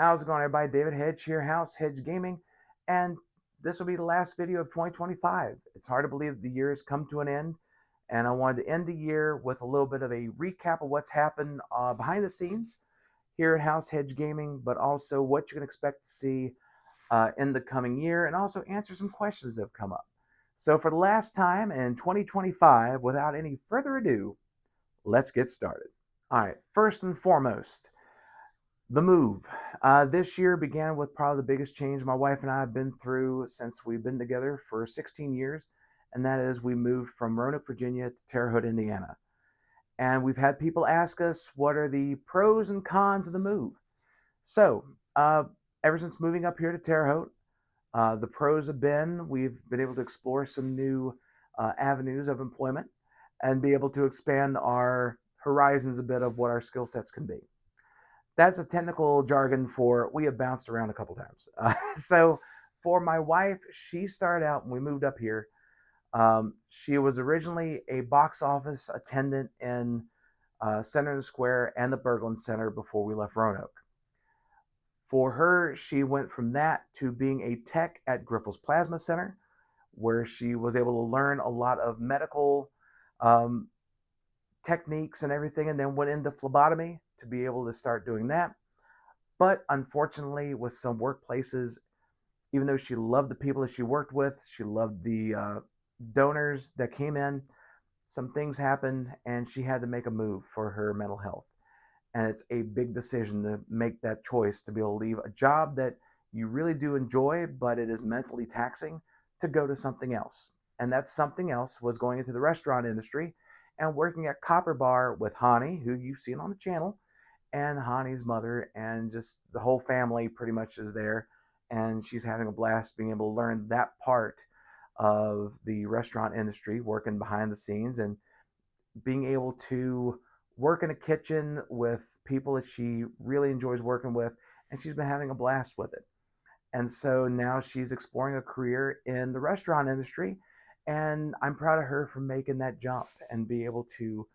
How's it going, everybody? David Hedge here, Hedge Gaming, and this will be the last video of 2025. It's hard to believe the year has come to an end, and I wanted to end the year with a little bit of a recap of what's happened behind the scenes here at Hedge Gaming, but also what you can expect to see in the coming year, and also answer some questions that have come up. So, for the last time in 2025, without any further ado, let's get started. All right, first and foremost, the move. This year began with probably the biggest change my wife and I have been through since we've been together for 16 years, and that is we moved from Roanoke, Virginia to Terre Haute, Indiana. And we've had people ask us what are the pros and cons of the move. So, ever since moving up here to Terre Haute, the pros have been we've been able to explore some new avenues of employment and be able to expand our horizons a bit of what our skill sets can be. That's a technical jargon for we have bounced around a couple times. So for my wife, she started out when we moved up here. She was originally a box office attendant in Center and Square and the Berglund Center before we left Roanoke. For her, she went from that to being a tech at Grifols Plasma Center, where she was able to learn a lot of medical techniques and everything, and then went into phlebotomy to be able to start doing that. But unfortunately, with some workplaces, even though she loved the people that she worked with, she loved the donors that came in, some things happened and she had to make a move for her mental health. And it's a big decision to make that choice to be able to leave a job that you really do enjoy, but it is mentally taxing, to go to something else. And that something else was going into the restaurant industry and working at Copper Bar with Hannie, who you've seen on the channel, and Hannie's mother, and just the whole family pretty much is there. And she's having a blast being able to learn that part of the restaurant industry, working behind the scenes and being able to work in a kitchen with people that she really enjoys working with. And she's been having a blast with it. And so now she's exploring a career in the restaurant industry. And I'm proud of her for making that jump and be able to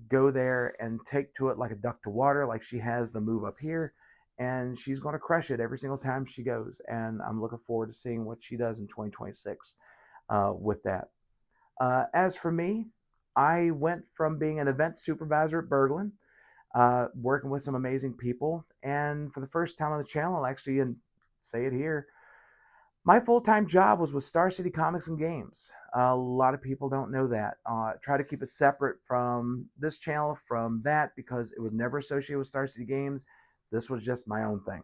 go there and take to it like a duck to water, like she has the move up here. And she's going to crush it every single time she goes. And I'm looking forward to seeing what she does in 2026 with that. As for me, I went from being an event supervisor at Berglund, working with some amazing people. And for the first time on the channel, I'll actually say it here, my full-time job was with Star City Comics and Games. A lot of people don't know that. Try to keep it separate from this channel, from that, because it was never associated with Star City Games. This was just my own thing.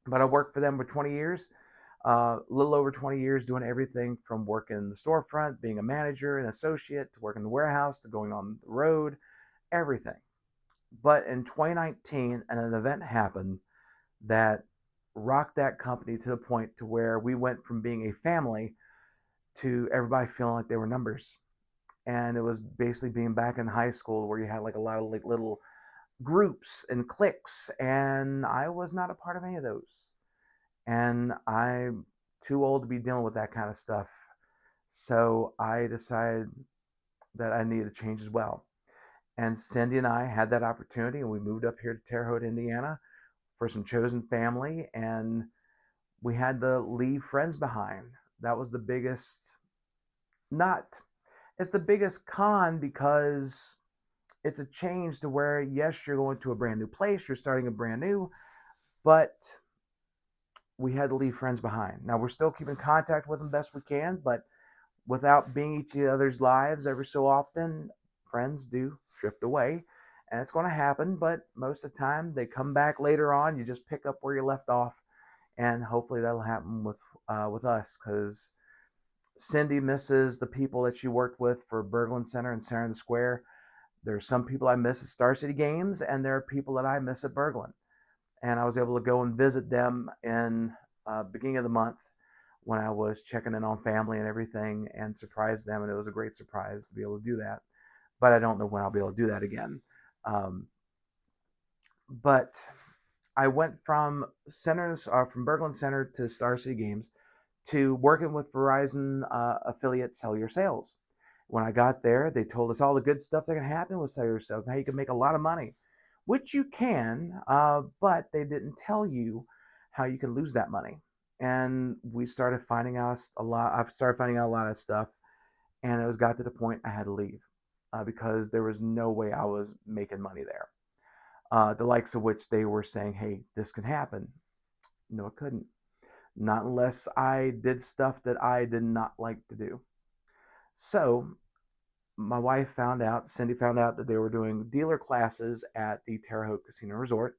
But I worked for them for 20 years, a little over 20 years, doing everything from working in the storefront, being a manager, an associate, to working in the warehouse, to going on the road, everything. But in 2019, an event happened that rocked that company to the point to where we went from being a family to everybody feeling like they were numbers. And it was basically being back in high school where you had like a lot of like little groups and cliques, and I was not a part of any of those. And I'm too old to be dealing with that kind of stuff. So I decided that I needed to change as well. And Cindy and I had that opportunity, and we moved up here to Terre Haute, Indiana, for some chosen family, and we had to leave friends behind. That was the biggest, not, it's the biggest con, because it's a change to where, yes, you're going to a brand new place, you're starting a brand new, but we had to leave friends behind. Now, we're still keeping contact with them best we can, but without being each other's lives every so often, friends do drift away. And it's going to happen, but most of the time they come back later on. You just pick up where you left off, and hopefully that'll happen with us, because Cindy misses the people that she worked with for Berglund Center and Center in the Square. There's some people I miss at Star City Games, and there are people that I miss at Berglund. And I was able to go and visit them in beginning of the month when I was checking in on family and everything, and surprise them, and it was a great surprise to be able to do that. But I don't know when I'll be able to do that again. But I went from from Berglund Center to Star City Games to working with Verizon affiliate Cellular Sales. When I got there, they told us all the good stuff that can happen with cellular sales and how you can make a lot of money. which you can, but they didn't tell you how you could lose that money. And we started finding out a lot. I've started finding out a lot of stuff, and it was got to the point I had to leave because there was no way I was making money there. The likes of which they were saying, "Hey, this can happen." No, it couldn't. Not unless I did stuff that I did not like to do. So my wife found out, Cindy found out that they were doing dealer classes at the Terre Haute Casino Resort.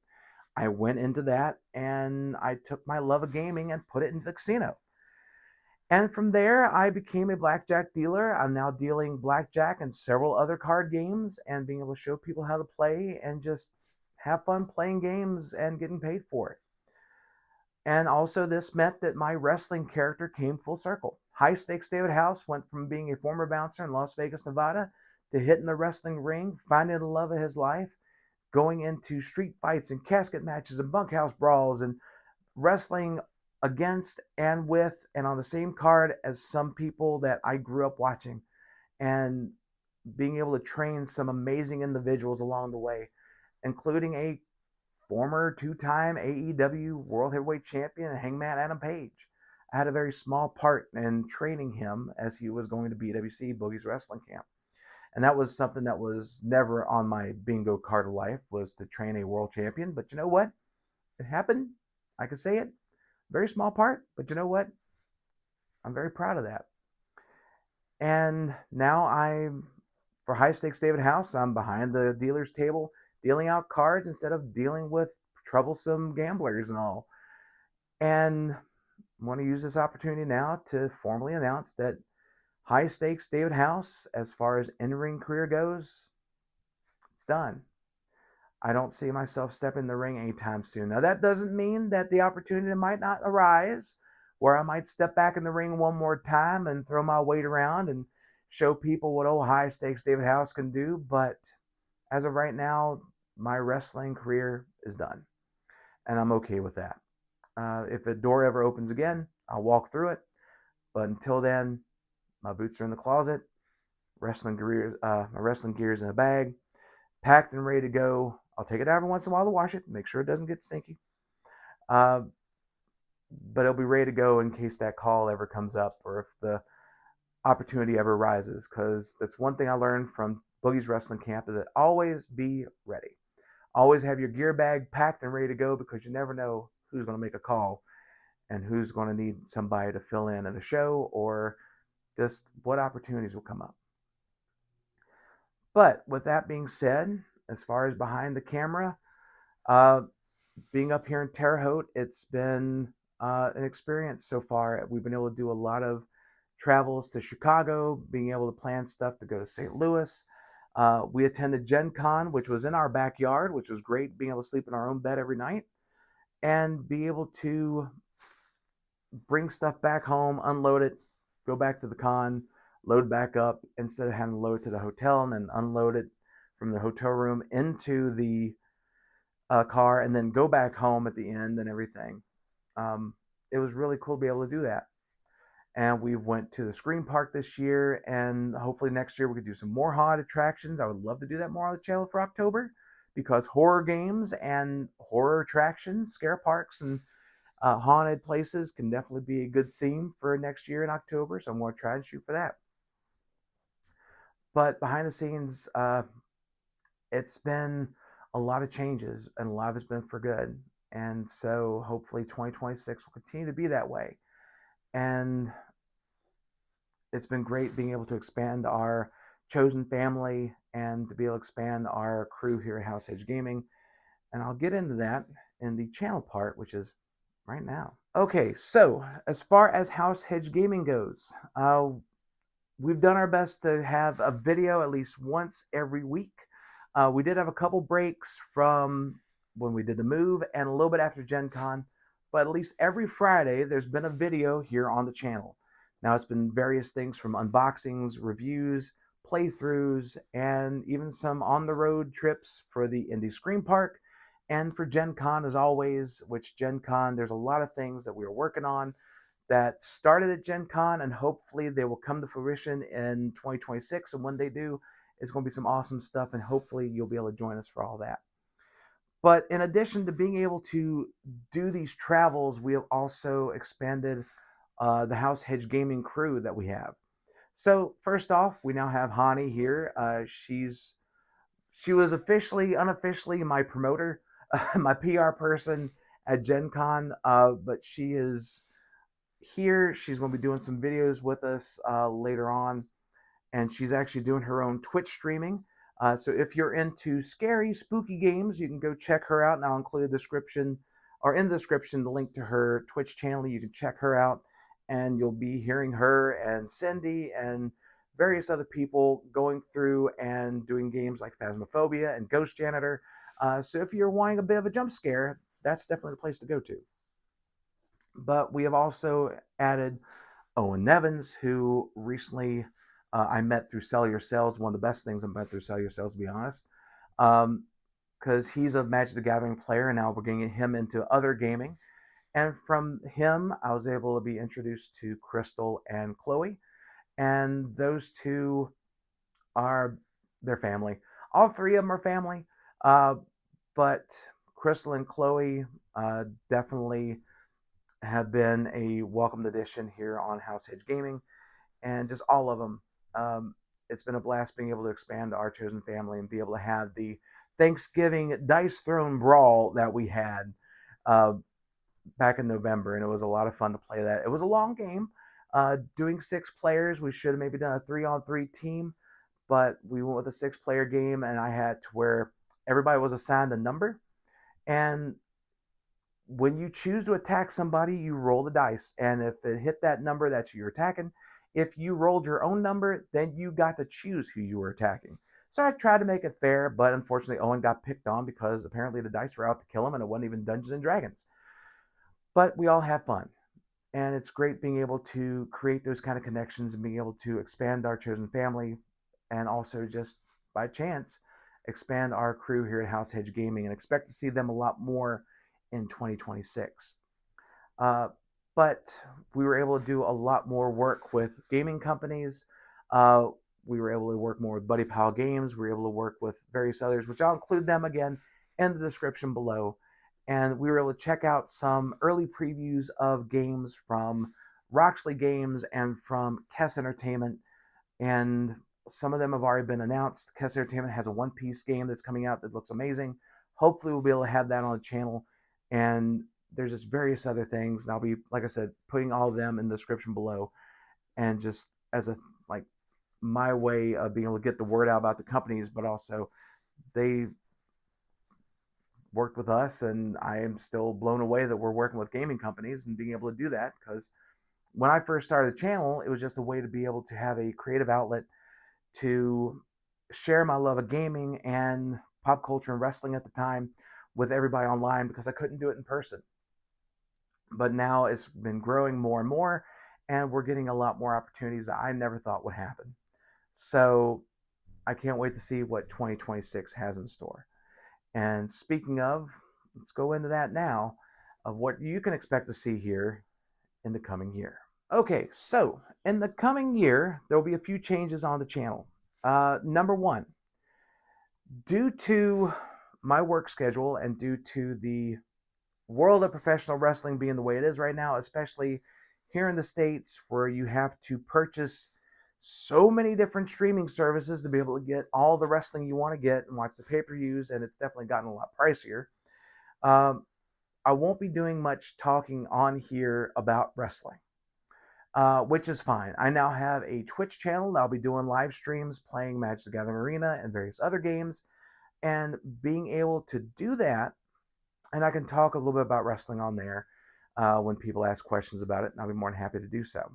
I went into that and I took my love of gaming and put it into the casino. And from there, I became a blackjack dealer. I'm now dealing blackjack and several other card games and being able to show people how to play and just have fun playing games and getting paid for it. And also, this meant that my wrestling character came full circle. High Stakes David House went from being a former bouncer in Las Vegas, Nevada, to hitting the wrestling ring, finding the love of his life, going into street fights and casket matches and bunkhouse brawls and wrestling against and with and on the same card as some people that I grew up watching, and being able to train some amazing individuals along the way, including a former two-time AEW World Heavyweight Champion Hangman Adam Page. I had a very small part in training him as he was going to BWC Boogie's Wrestling Camp. And that was something that was never on my bingo card of life, was to train a world champion. But you know what? It happened. I could say it. Very small part, but you know what? I'm very proud of that. And now for High Stakes David House, I'm behind the dealer's table dealing out cards instead of dealing with troublesome gamblers and all. And I want to use this opportunity now to formally announce that High Stakes David House, as far as in-ring career goes, it's done. I don't see myself stepping in the ring anytime soon. Now, that doesn't mean that the opportunity might not arise where I might step back in the ring one more time and throw my weight around and show people what old High Stakes David House can do. But as of right now, my wrestling career is done, and I'm okay with that. If a door ever opens again, I'll walk through it. But until then, my boots are in the closet, my wrestling gear is in a bag, packed and ready to go. I'll take it out every once in a while to wash it, make sure it doesn't get stinky. But it'll be ready to go in case that call ever comes up or if the opportunity ever arises. Because that's one thing I learned from Boogie's Wrestling Camp, is that always be ready. Always have your gear bag packed and ready to go, because you never know who's going to make a call and who's going to need somebody to fill in at a show, or just what opportunities will come up. But with that being said, as far as behind the camera, being up here in Terre Haute, it's been an experience so far. We've been able to do a lot of travels to Chicago, being able to plan stuff to go to St. Louis. We attended Gen Con, which was in our backyard, which was great, being able to sleep in our own bed every night and be able to bring stuff back home, unload it, go back to the con, load back up, instead of having to load to the hotel and then unload it from the hotel room into the car and then go back home at the end and everything. It was really cool to be able to do that. And we went to the Scream Park this year, and hopefully next year we could do some more haunted attractions. I would love to do that more on the channel for October, because horror games and horror attractions, scare parks, and haunted places can definitely be a good theme for next year in October. So I'm going to try and shoot for that. But behind the scenes, it's been a lot of changes, and a lot of it's been for good. And so hopefully 2026 will continue to be that way. And it's been great being able to expand our chosen family and to be able to expand our crew here at House Hedge Gaming. And I'll get into that in the channel part, which is right now. Okay, so as far as House Hedge Gaming goes, we've done our best to have a video at least once every week. We did have a couple breaks from when we did the move and a little bit after Gen Con, but at least every Friday there's been a video here on the channel. Now, it's been various things from unboxings, reviews, playthroughs, and even some on-the-road trips for the Indie Scream Park and for Gen Con, as always, which Gen Con, there's a lot of things that we are working on that started at Gen Con, and hopefully they will come to fruition in 2026. And when they do, it's going to be some awesome stuff, and hopefully you'll be able to join us for all that. But in addition to being able to do these travels, we have also expanded the House Hedge gaming crew that we have. So first off, we now have Hannie here. She was officially, unofficially my promoter, my PR person at Gen Con, but she is here. She's going to be doing some videos with us later on, and she's actually doing her own Twitch streaming. So if you're into scary, spooky games, you can go check her out, and I'll include a description or in the description the link to her Twitch channel. You can check her out, and you'll be hearing her and Cindy and various other people going through and doing games like Phasmaphobia and Ghost Janitor. So if you're wanting a bit of a jump scare, that's definitely the place to go to. But we have also added Owen Nevins, who recently I met through Sell Your Sales. One of the best things I met through Sell Your Sales, to be honest, because he's a Magic the Gathering player, and now we're getting him into other gaming. And from him, I was able to be introduced to Crystal and Chloe, and those two are their family. All three of them are family, but Crystal and Chloe definitely have been a welcomed addition here on House Hedge Gaming, and just all of them. It's been a blast being able to expand our chosen family and be able to have the Thanksgiving Dice Throne Brawl that we had back in November, and it was a lot of fun to play that. It was a long game. Doing 6 players, we should have maybe done a 3-on-3 team, but we went with a 6-player game, and I had to where everybody was assigned a number, and when you choose to attack somebody, you roll the dice, and if it hit that number, that's who you're attacking. If you rolled your own number, then you got to choose who you were attacking. So I tried to make it fair, but unfortunately Owen got picked on because apparently the dice were out to kill him, and it wasn't even Dungeons and Dragons. But we all have fun, and it's great being able to create those kind of connections and being able to expand our chosen family, and also just by chance expand our crew here at House Hedge Gaming, and expect to see them a lot more in 2026. But we were able to do a lot more work with gaming companies. We were able to work more with Buddy Pal Games. We were able to work with various others, which I'll include them again in the description below. And we were able to check out some early previews of games from Roxley Games and from Kess Entertainment. And some of them have already been announced. Kess Entertainment has a One Piece game that's coming out that looks amazing. Hopefully we'll be able to have that on the channel. And there's just various other things, and I'll be, like I said, putting all of them in the description below, and just as a my way of being able to get the word out about the companies, but also they worked with us, and I am still blown away that we're working with gaming companies and being able to do that, because when I first started the channel, it was just a way to be able to have a creative outlet to share my love of gaming and pop culture and wrestling at the time with everybody online, because I couldn't do it in person. But now it's been growing more and more, and we're getting a lot more opportunities that I never thought would happen. So I can't wait to see what 2026 has in store. And speaking of, let's go into that now, of what you can expect to see here in the coming year. Okay, so in the coming year, there will be a few changes on the channel. Number one, due to my work schedule and due to the world of professional wrestling being the way it is right now, especially here in the States, where you have to purchase so many different streaming services to be able to get all the wrestling you want to get and watch the pay-per-views, and it's definitely gotten a lot pricier. I won't be doing much talking on here about wrestling, which is fine. I now have a Twitch channel. I'll be doing live streams playing Magic the Gathering Arena and various other games, and being able to do that, and I can talk a little bit about wrestling on there when people ask questions about it, and I'll be more than happy to do so.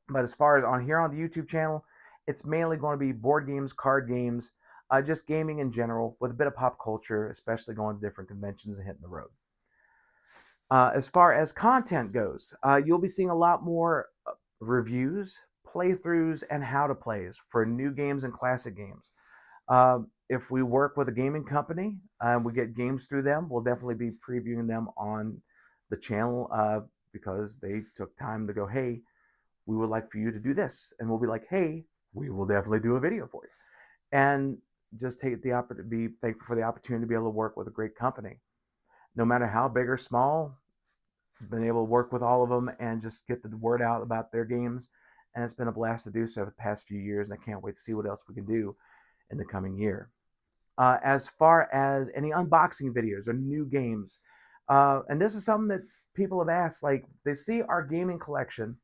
But as far as on here on the YouTube channel, it's mainly going to be board games, card games, just gaming in general, with a bit of pop culture, especially going to different conventions and hitting the road. As far as content goes, you'll be seeing a lot more reviews, playthroughs, and how to plays for new games and classic games. If we work with a gaming company and we get games through them, we'll definitely be previewing them on the channel because they took time to go, hey, we would like for you to do this. And we'll be like, hey, we will definitely do a video for you. And just take the opportunity, be thankful for the opportunity to be able to work with a great company. No matter how big or small, been able to work with all of them and just get the word out about their games. And it's been a blast to do so for the past few years. And I can't wait to see what else we can do in the coming year. As far as any unboxing videos or new games, and this is something that people have asked, like they see our gaming collection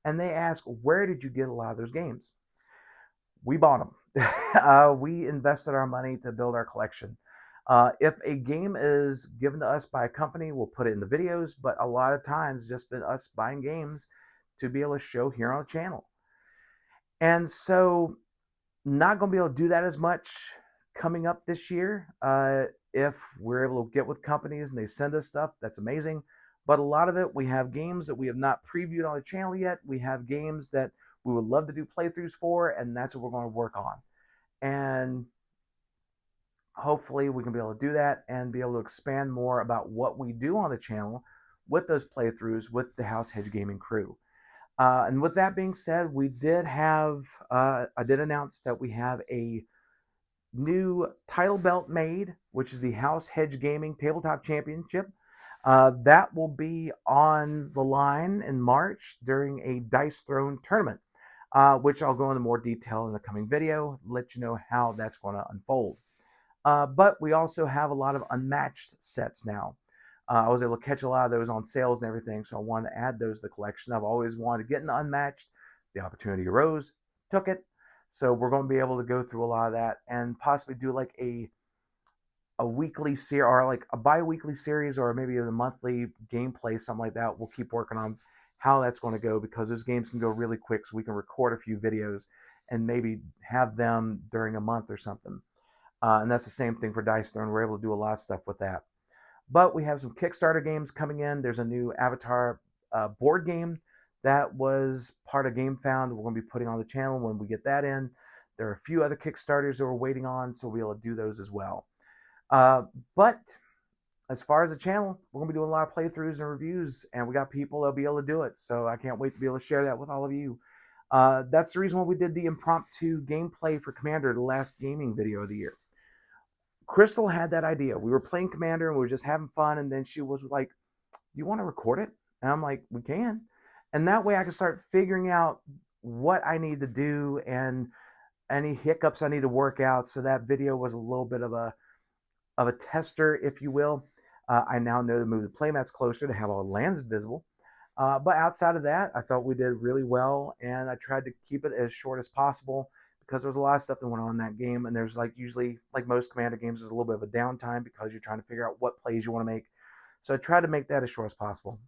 and they ask, where did you get a lot of those games? We bought them. We invested our money to build our collection. If a game is given to us by a company, we'll put it in the videos, but a lot of times just been us buying games to be able to show here on the channel. And so not going to be able to do that as much coming up this year. If we're able to get with companies and they send us stuff, that's amazing. But a lot of it, we have games that we have not previewed on the channel yet. We have games that we would love to do playthroughs for, and that's what we're going to work on. And hopefully we can be able to do that and be able to expand more about what we do on the channel with those playthroughs with the House Hedge Gaming crew. And with that being said, we did have, I did announce that we have a new title belt made, which is the House Hedge Gaming Tabletop Championship. That will be on the line in March during a Dice Throne tournament, which I'll go into more detail in the coming video, let you know how that's going to unfold. But we also have a lot of unmatched sets now. I was able to catch a lot of those on sales and everything, so I wanted to add those to the collection. I've always wanted to get into unmatched. The opportunity arose, took it. So we're going to be able to go through a lot of that and possibly do like a weekly series or like a bi-weekly series or maybe a monthly gameplay, something like that. We'll keep working on how that's going to go because those games can go really quick, so we can record a few videos and maybe have them during a month or something. And that's the same thing for Dice Throne. We're able to do a lot of stuff with that. But we have some Kickstarter games coming in. There's a new Avatar board game that was part of GameFound that we're going to be putting on the channel when we get that in. There are a few other Kickstarters that we're waiting on, so we'll be able to do those as well. But as far as the channel, we're going to be doing a lot of playthroughs and reviews, and we got people that'll be able to do it. So I can't wait to be able to share that with all of you. That's the reason why we did the impromptu gameplay for Commander, the last gaming video of the year. Crystal had that idea. We were playing Commander and we were just having fun, and then she was like, "Do you want to record it?" And I'm like, "We can." And that way I can start figuring out what I need to do and any hiccups I need to work out. So that video was a little bit of a tester, if you will. I now know to move the playmats closer to have all the lands visible. But outside of that, I thought we did really well, and I tried to keep it as short as possible because there was a lot of stuff that went on in that game, and there's like usually, like most Commander games, there's a little bit of a downtime because you're trying to figure out what plays you want to make. So I tried to make that as short as possible.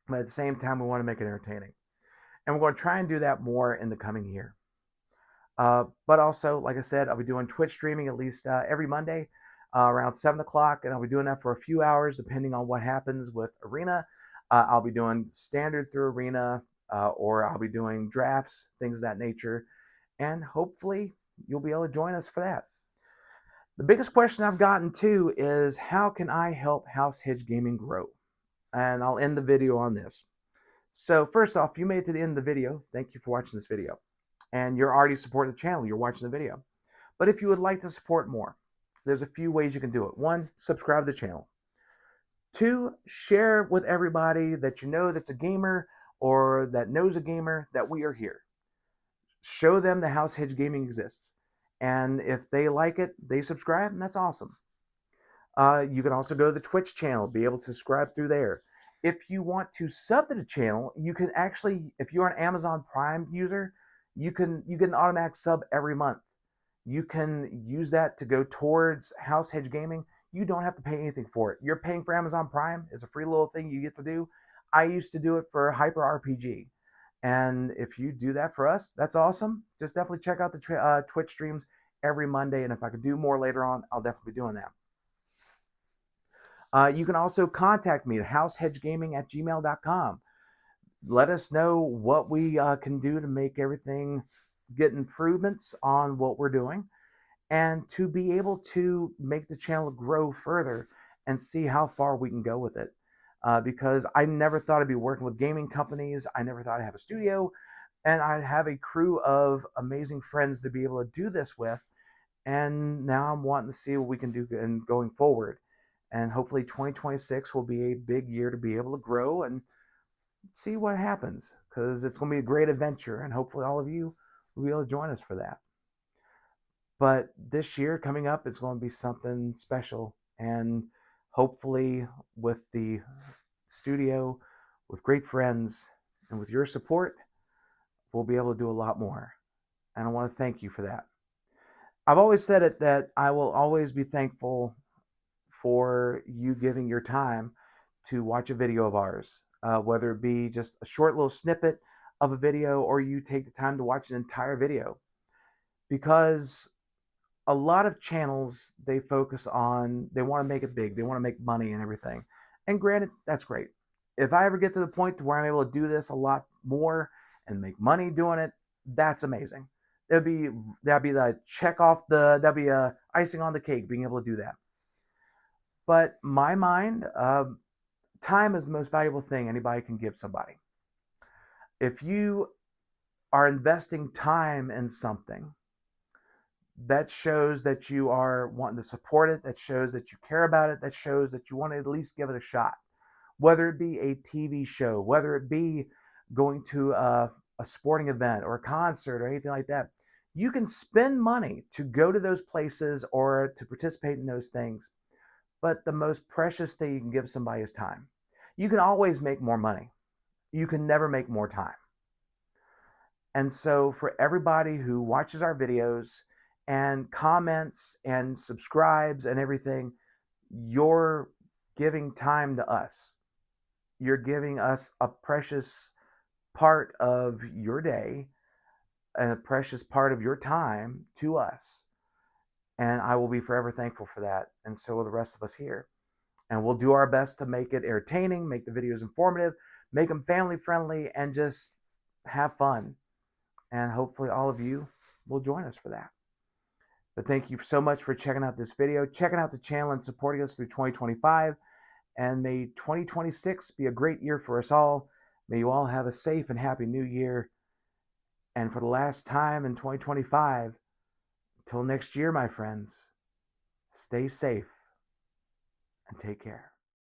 But at the same time, we want to make it entertaining. And we're going to try and do that more in the coming year. But also, like I said, I'll be doing Twitch streaming at least every Monday around 7 o'clock, and I'll be doing that for a few hours depending on what happens with Arena. I'll be doing standard through Arena, or I'll be doing drafts, things of that nature. And hopefully you'll be able to join us for that. The biggest question I've gotten to is, how can I help House Hedge Gaming grow? And I'll end the video on this. So first off, if you made it to the end of the video, thank you for watching this video. And you're already supporting the channel, you're watching the video. But if you would like to support more, there's a few ways you can do it. 1, subscribe to the channel. 2, share with everybody that you know that's a gamer or that knows a gamer that we are here. Show them the House Hedge Gaming exists. And if they like it, they subscribe, and that's awesome. You can also go to the Twitch channel, be able to subscribe through there. If you want to sub to the channel, you can actually, if you're an Amazon Prime user, you get an automatic sub every month. You can use that to go towards House Hedge Gaming. You don't have to pay anything for it. You're paying for Amazon Prime. It's a free little thing you get to do. I used to do it for Hyper RPG. And if you do that for us, that's awesome. Just definitely check out the Twitch streams every Monday. And if I can do more later on, I'll definitely be doing that. You can also contact me at househedgegaming@gmail.com. Let us know what we can do to make everything get improvements on what we're doing, and to be able to make the channel grow further and see how far we can go with it. Because I never thought I'd be working with gaming companies. I never thought I'd have a studio, and I'd have a crew of amazing friends to be able to do this with. And now I'm wanting to see what we can do in going forward. And hopefully 2026 will be a big year to be able to grow and see what happens, because it's going to be a great adventure. And hopefully all of you will be able to join us for that. But this year coming up, it's going to be something special. And hopefully, with the studio, with great friends, and with your support, we'll be able to do a lot more. And I want to thank you for that. I've always said it that I will always be thankful for you giving your time to watch a video of ours, whether it be just a short little snippet of a video or you take the time to watch an entire video. Because a lot of channels, they focus on, they want to make it big, they want to make money and everything. And granted, that's great. If I ever get to the point to where I'm able to do this a lot more and make money doing it, that's amazing. That'd be the check off the that'd be a icing on the cake, being able to do that. But my mind, time is the most valuable thing anybody can give somebody. If you are investing time in something, that shows that you are wanting to support it, that shows that you care about it, that shows that you want to at least give it a shot. Whether it be a TV show, whether it be going to a sporting event or a concert or anything like that, you can spend money to go to those places or to participate in those things. But the most precious thing you can give somebody is time. You can always make more money. You can never make more time. And so for everybody who watches our videos and comments and subscribes and everything, you're giving time to us. You're giving us a precious part of your day and a precious part of your time to us. And I will be forever thankful for that. And so will the rest of us here. And we'll do our best to make it entertaining, make the videos informative, make them family friendly, and just have fun. And hopefully all of you will join us for that. But thank you so much for checking out this video, checking out the channel, and supporting us through 2025. And may 2026 be a great year for us all. May you all have a safe and happy new year. And for the last time in 2025, until next year, my friends, stay safe and take care.